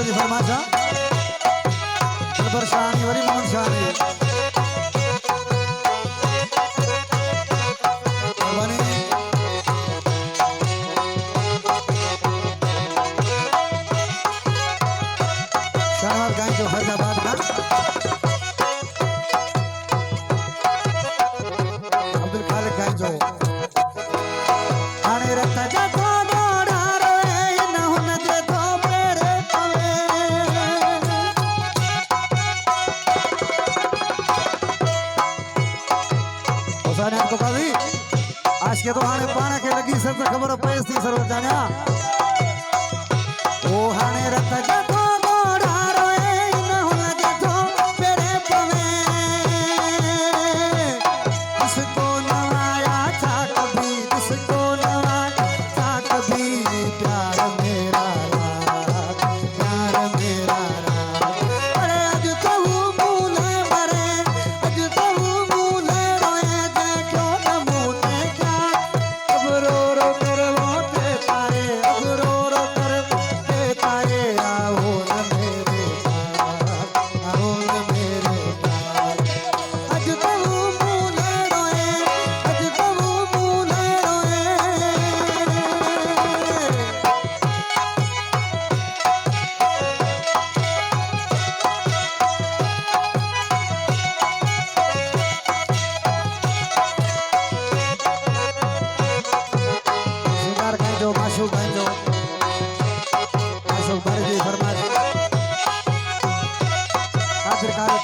जी फरमाशा शानी worry Mohan शानी शाहबाद गाय जो फैजाबाद का अब्दुल खालिक गाय जो आने रखता जाता आपको कभी आज के तो हाने पाना के लगी सर तो खबर पैस थी सर जाना ओ हाने रखता जातो गोड़ा रोए न होला जातो मेरे पवे इसको नवाया था कभी इसको नवाया था कभी प्यार मेरा अरे आज तो भूले मरे आज तो भूले रोए देखो न मुझे क्या अब रो रो कर रोते तारे अब रो रो कर रोते तारे आओ न मेरे पास आओ न मेरे पास आज तो भूले रोए आज तो भूले रोए शिकार गंजो माशूक गंजो माशूक भर जी फरमाइश आखिरकार